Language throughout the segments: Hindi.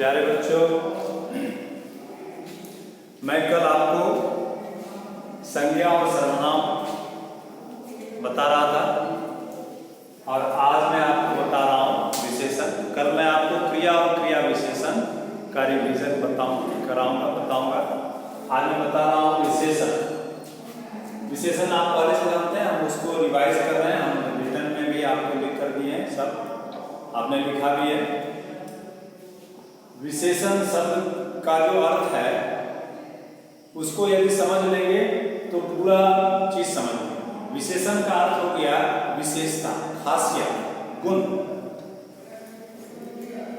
प्यारे बच्चों, मैं कल आपको संज्ञा और सर्वनाम बता रहा था और आज मैं आपको बता रहा हूँ विशेषण। कल मैं आपको क्रिया और क्रिया विशेषण का रिवीजन बताऊंगा। आज मैं बता रहा हूँ विशेषण। विशेषण आप पहले से जानते हैं, हम उसको रिवाइज कर रहे हैं। हम रिटर्न में भी आपको लिख कर दिए हैं, सब आपने लिखा भी है। विशेषण शब्द का जो अर्थ है उसको यदि समझ लेंगे तो पूरा चीज समझ लेंगे। विशेषण का अर्थ हो गया विशेषता, खासियत, गुण।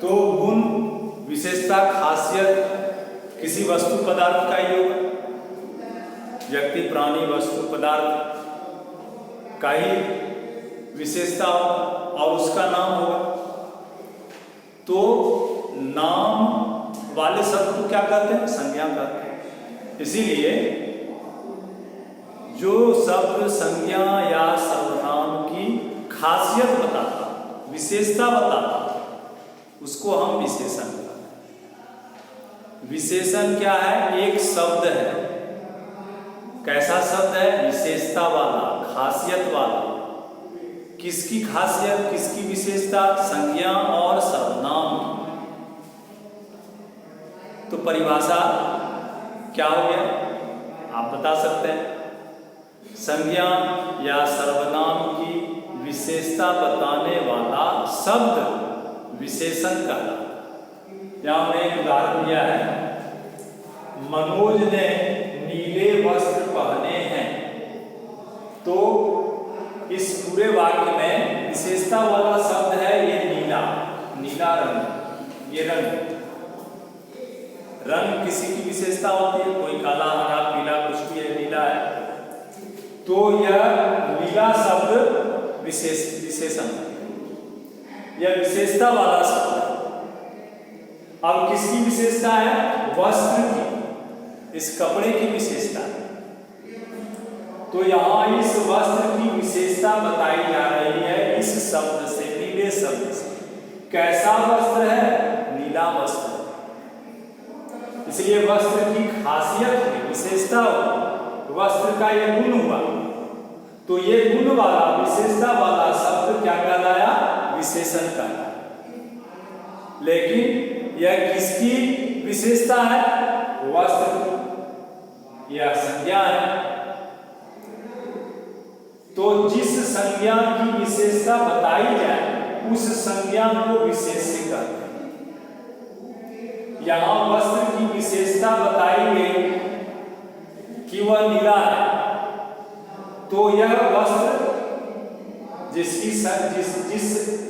तो गुण, विशेषता, खासियत किसी वस्तु पदार्थ का ही होगा। व्यक्ति, प्राणी, वस्तु, पदार्थ का ही विशेषता और उसका नाम होगा। तो नाम वाले शब्द को क्या कहते हैं? संज्ञा कहते हैं। इसीलिए जो शब्द संज्ञा या सर्वनाम की खासियत बताता, विशेषता बताता, उसको हम विशेषण कहते हैं। विशेषण क्या है? एक शब्द है। कैसा शब्द है? विशेषता वाला, खासियत वाला। किसकी खासियत, किसकी विशेषता? संज्ञा और सर्वनाम। तो परिभाषा क्या हो गया आप बता सकते हैं? संज्ञा या सर्वनाम की विशेषता बताने वाला शब्द विशेषण कहलाता है। यहां हमने एक उदाहरण दिया है, मनोज ने नीले वस्त्र पहने हैं। तो इस पूरे वाक्य में विशेषता वाला शब्द है ये नीला, नीला रंग। ये रंग किसी की विशेषता होती है, कोई काला, हरा, पीला, कुछ भी है, नीला है। तो यह नीला शब्द विशेषण, यह विशेषता वाला शब्द है। अब किसकी विशेषता है? वस्त्र की, इस कपड़े की विशेषता है। तो यहां इस वस्त्र की विशेषता बताई जा रही है इस शब्द से, नीले शब्द से। कैसा वस्त्र है? नीला वस्त्र। इसलिए वस्त्र की खासियत, विशेषता हो, वस्त्र का ये गुण हुआ। तो ये गुण वाला, विशेषता वाला शब्द क्या कहलाया? विशेषण कहलाया। लेकिन यह किसकी विशेषता है? वस्त्र की, यह संज्ञा है। तो जिस संज्ञा की विशेषता बताई जाए उस संज्ञा को विशेष्य कहते हैं। यहां वस्त्र की विशेषता बताई गई कि वह नीला है। तो यह वस्त्र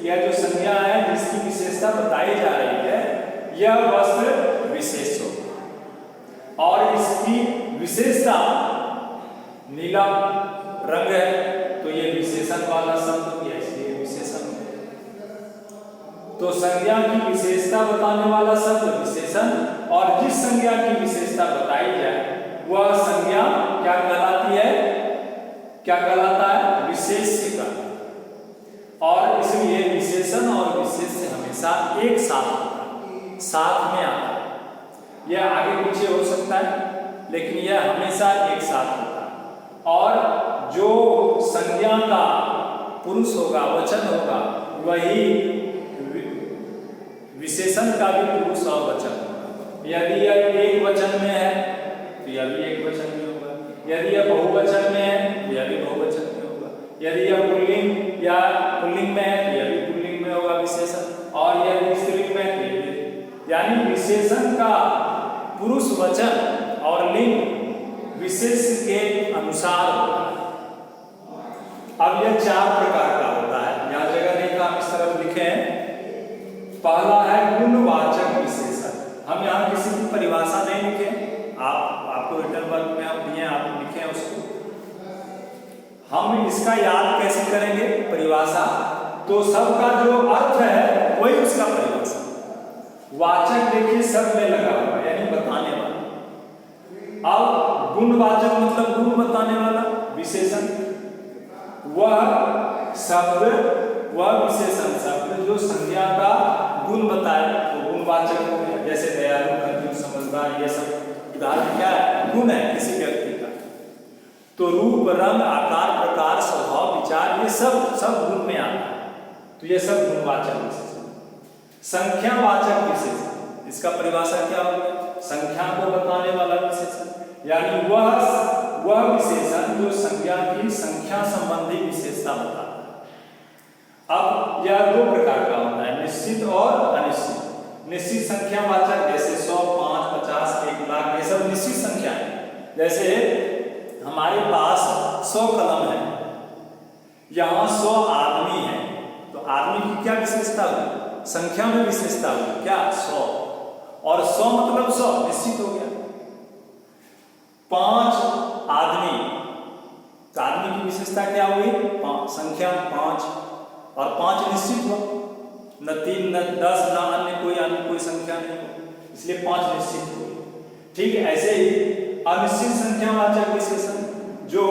यह जो संज्ञा है, जिसकी विशेषता बताई जा रही है, यह वस्त्र विशेष हो। और इसकी विशेषता नीला रंग है, तो यह विशेषण वाला शब्द हो गया, इसलिए विशेषण। तो संज्ञा की विशेषता बताने वाला शब्द विशेषण, और जिस संज्ञा की विशेषता बताई जाए वह संज्ञा क्या कहलाती है? क्या कहलाता है? विशेष्य का। और इसलिए विशेषण और विशेष्य हमेशा एक साथ होता है, साथ में आता है। यह आगे पीछे हो सकता है, लेकिन यह हमेशा एक साथ होता है। और जो संज्ञा का पुरुष होगा, वचन होगा, वही विशेषण का भी पुरुष और वचन होगा। यदि यह एक वचन में है तो यह भी एक वचन में होगा। यदि यह बहुवचन में है तो यह भी बहुवचन में होगा। यदि यह पुल्लिंग या पुल्लिंग में है तो यह भी पुल्लिंग में होगा विशेषण, और यदि स्त्रीलिंग में है तो यह। यानी विशेषण का पुरुष, वचन और लिंग विशेष्य के अनुसार होता है। अब यह 4 प्रकार का होता है। यहां जगह नहीं था, हम इस तरफ लिखे हैं। पहला है गुणवाचक विशेषण। हम यहाँ किसी की परिभाषा नहीं लिखे, आपको रिटर्न वर्क में हम दिए, आप लिखे हैं उसको। हम इसका याद कैसे करेंगे परिभाषा? तो सबका जो अर्थ है वही उसका परिभाषा। वाचक देखिए सब में लगा हुआ, यानी बताने वाला। अब गुणवाचक मतलब गुण बताने वाला विशेषण। वह शब्द, वह विशेषण शब्द जो संज्ञा का गुण बताए तो गुणवाचक हो गया। जैसे दयालु, खजूर, समझदार, ये सब उदाहरण क्या है, गुण है किसी व्यक्ति का। तो रूप, रंग, आकार, प्रकार, स्वभाव, विचार, ये सब गुण में आता है। तो ये सब गुणवाचक विशेषण। संख्यावाचक विशेषण, इसका परिभाषा क्या होगा, संख्या को बताने वाला विशेषण, यानी वह विशेषण जो संज्ञा की संख्या संबंधी विशेषता बताता है। अब यह दो प्रकार का होता है, निश्चित और अनिश्चित। निश्चित संख्यावाचक जैसे 100, 5, 50, 1 लाख, ये सब निश्चित संख्या है। जैसे हमारे पास 100 कलम है, यहाँ 100 आदमी है, तो आदमी की क्या विशेषता हुई, संख्या में विशेषता हुई क्या, 100, और 100 मतलब 100 निश्चित हो गया। 5 आदमी, तो आदमी की विशेषता क्या हुई, संख्या 5, और 5 निश्चित हुआ, न 3 न 10 न अन्य कोई संख्या नहीं, इसलिए 5 निश्चित हो गई। ठीक है, ऐसे ही अनिश्चित संख्यावाचक विशेषण जो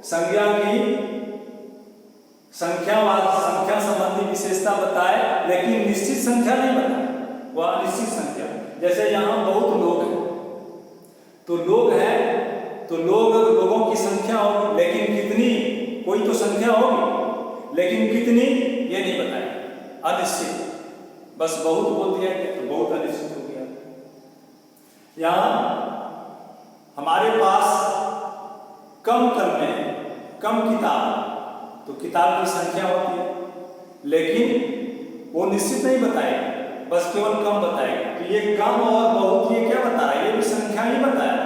संज्ञा की संख्या संबंधी विशेषता बताए लेकिन निश्चित संख्या नहीं बताए, वह अनिश्चित संख्या। जैसे यहाँ बहुत लोग हैं, तो लोग हैं तो लोगों की संख्या होगी, लेकिन कितनी, कोई तो संख्या होगी, लेकिन कितनी ये नहीं बताया, अनिश्चित। बस बहुत बोल दिया तो बहुत अनिश्चित हो गया। यहाँ हमारे पास कम कलमें हैं, कम किताब, तो किताब की संख्या होती है, लेकिन वो निश्चित नहीं बताएगा, बस केवल कम बताएगा। तो ये कम और बहुत ये क्या बता रहा है, ये भी संख्या ही बताया,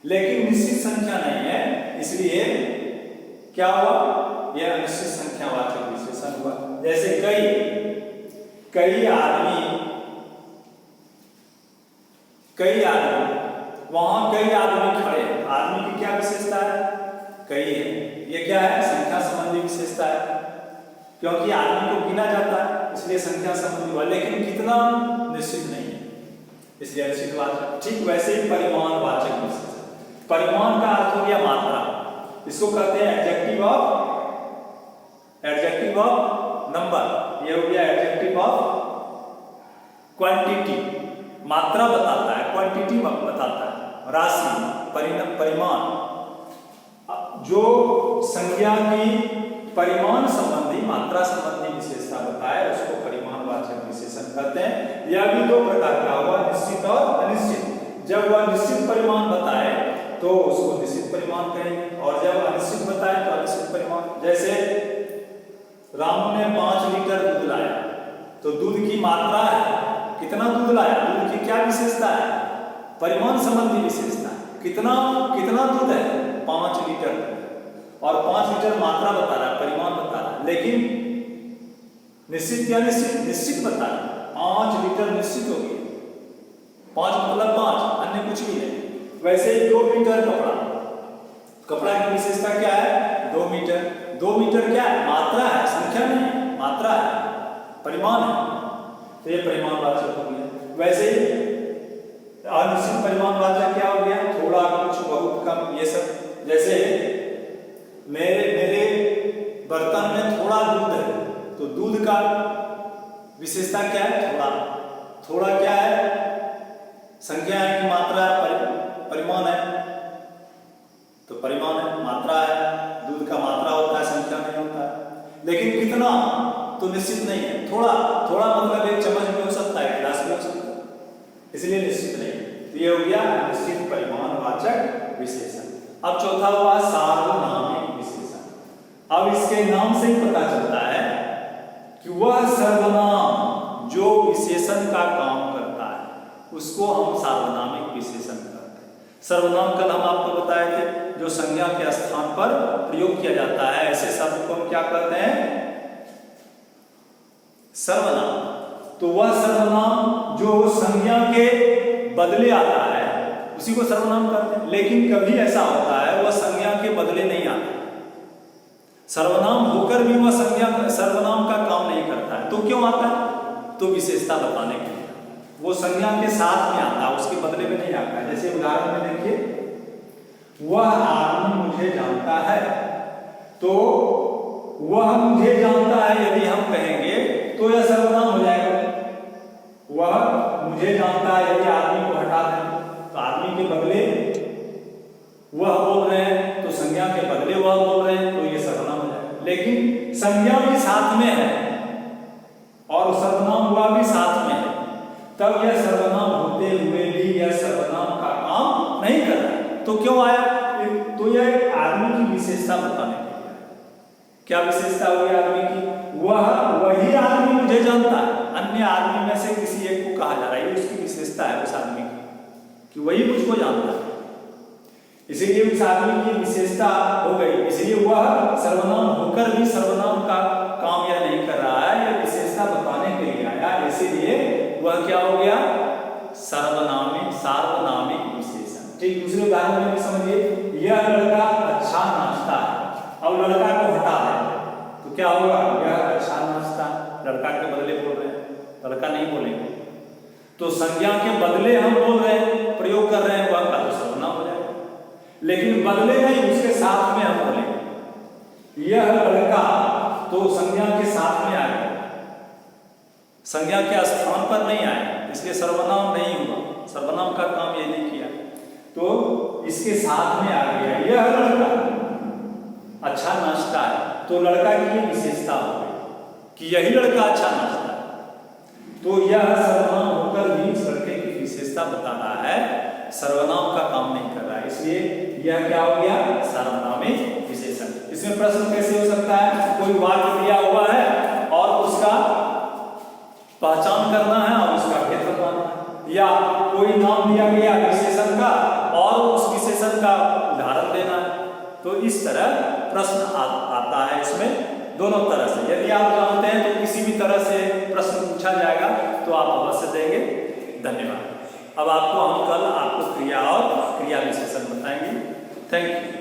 लेकिन निश्चित संख्या नहीं है, इसलिए क्या हुआ, यह अनिश्चित संख्यावाचक विशेषण हुआ। जैसे कई आदमी, वहां कई आदमी खड़े, आदमी की क्या विशेषता है, कई है, ये क्या है, संख्या संबंधी विशेषता है, क्योंकि आदमी को गिना जाता है इसलिए संख्या संबंधी हुआ, लेकिन कितना निश्चित नहीं है, इसलिए अनिश्चितवाचक। ठीक वैसे ही परिमाणवाचक विशेषण, परिमाण का अर्थ हो गया मात्रा, इसको कहते हैं एडजेक्टिव ऑफ नंबर, ये हो गया एडजेक्टिव ऑफ क्वांटिटी, मात्रा बताता है, क्वांटिटी बताता है, राशि, परिमाण। जो संज्ञा की परिमाण संबंधी, मात्रा संबंधी विशेषता बताए उसको परिमाणवाचक विशेषण कहते हैं। यह भी दो प्रकार का हुआ, निश्चित और अनिश्चित। जब वह निश्चित परिमाण बताए तो उसको निश्चित परिमाण कहेंगे, और जब अनिश्चित बताए तो अनिश्चित परिमाण। जैसे रामू ने 5 लीटर दूध लाया, तो दूध की मात्रा है, कितना दूध लाया, दूध की क्या विशेषता है, परिमाण संबंधी विशेषता, कितना दूध है, 5 लीटर, और 5 लीटर मात्रा बता रहा है, परिमाण बता रहा है, लेकिन निश्चित या निश्चित बता रहा है, 5 लीटर निश्चित हो गया, 5 मतलब 5, अन्य कुछ भी नहीं। वैसे ही 2 मीटर कपड़ा की विशेषता क्या है, 2 मीटर। 2 मीटर क्या है, मात्रा है, संख्या नहीं, मात्रा है, परिमाण है, तो ये परिमाणवाचक हो गया। वैसे ही अनिश्चित परिमाणवाचक क्या हो गया, थोड़ा, कुछ, बहुत, कम, ये सब। जैसे मेरे बर्तन में थोड़ा दूध है, तो दूध का विशेषता क्या है, थोड़ा क्या है, संख्या है कि मात्रा है, परिमाण है, तो परिमाण है, मात्रा है, दूध का मात्रा होता है, संख्या नहीं होता है। लेकिन कितना तो निश्चित नहीं है, थोड़ा मतलब 1 चम्मच भी हो सकता है, गिलास भी हो सकता है, इसलिए निश्चित नहीं। तो ये हो गया निश्चित परिमाणवाचक विशेषण। अब चौथा हुआ सार्वनामिक विशेषण। अब इसके नाम से ही पता चलता है कि वह सर्वनाम जो विशेषण का काम करता है उसको हम सार्वनामिक विशेषण कहते हैं। सर्वनाम कल हम आपको बताए थे, जो संज्ञा के स्थान पर प्रयोग किया जाता है, ऐसे शब्द को हम क्या कहते हैं, सर्वनाम। तो वह सर्वनाम जो संज्ञा के बदले आता है उसी को सर्वनाम कहते हैं। लेकिन कभी ऐसा होता है वह संज्ञा के बदले नहीं आता, सर्वनाम होकर भी वह सर्वनाम का काम नहीं करता है। तो क्यों आता है, तो विशेषता बताने के लिए, वो संज्ञा के साथ में आता है, उसके बदले में नहीं आता है। जैसे उदाहरण में देखिए, वह आदमी मुझे जानता है, तो वह मुझे जानता है यदि हम कहेंगे तो यह सर्वनाम हो जाएगा, संज्ञा भी साथ में है और सर्वनाम हुआ भी साथ में है, तब यह सर्वनाम होते हुए भी यह सर्वनाम का काम नहीं कर रहा है। तो क्यों आया? तो यह आदमी की विशेषता बताने के लिए। क्या विशेषता हुई आदमी की? वही आदमी मुझे जानता है, अन्य आदमी में से किसी एक को कहा जा रहा है, उसकी विशेषता है उस आदमी की कि वही मुझको जानता है, इसीलिए उस आदमी की विशेषता हो गई। इसलिए वह सर्वनाम होकर भी सर्वनाम का काम यह नहीं कर रहा है, यह विशेषता बताने के लिए आया, इसीलिए वह क्या हो गया? सार्वनामिक विशेषण। ठीक, दूसरे उदाहरण में भी समझिए, यह लड़का अच्छा नाचता है। अब लड़का को हटा दें तो क्या होगा? यह अच्छा नाचता, लड़का के बदले बोल रहे हैं, लड़का नहीं बोलेंगे, तो संज्ञा के बदले हम बोल रहे हैं, प्रयोग कर रहे हैं, वह का तो सर्वनाम हो जाएगा। लेकिन बदले नहीं, उसके साथ में हम बोलेंगे यह लड़का, तो संज्ञा के साथ में आएगा, संज्ञा के स्थान पर नहीं आया, इसलिए सर्वनाम नहीं हुआ, सर्वनाम का काम ये नहीं किया, तो इसके साथ में आ गया यह लड़का अच्छा नाचता है, तो लड़का की ये विशेषता हो गई कि यही लड़का अच्छा नाचता है, तो यह सर्वनाम होकर भी इस लड़के की विशेषता बता रहा है, सर्वनाम का काम नहीं कर रहा है, इसलिए यह क्या हो गया? सार्वनामिक विशेषण। इसमें प्रश्न कैसे हो सकता है? कोई वाक्य दिया हुआ है और उसका पहचान करना है और उसका भेद बताना है, या कोई नाम दिया गया विशेषण का और उस विशेषण का उदाहरण देना है, तो इस तरह प्रश्न आता है इसमें दोनों तरह से। यदि आप जानते हैं तो किसी भी तरह से प्रश्न पूछा जाएगा तो आप अवश्य देंगे। धन्यवाद। अब आपको हम कल आपको क्रिया और क्रिया विशेषण बताएंगे। Thank you.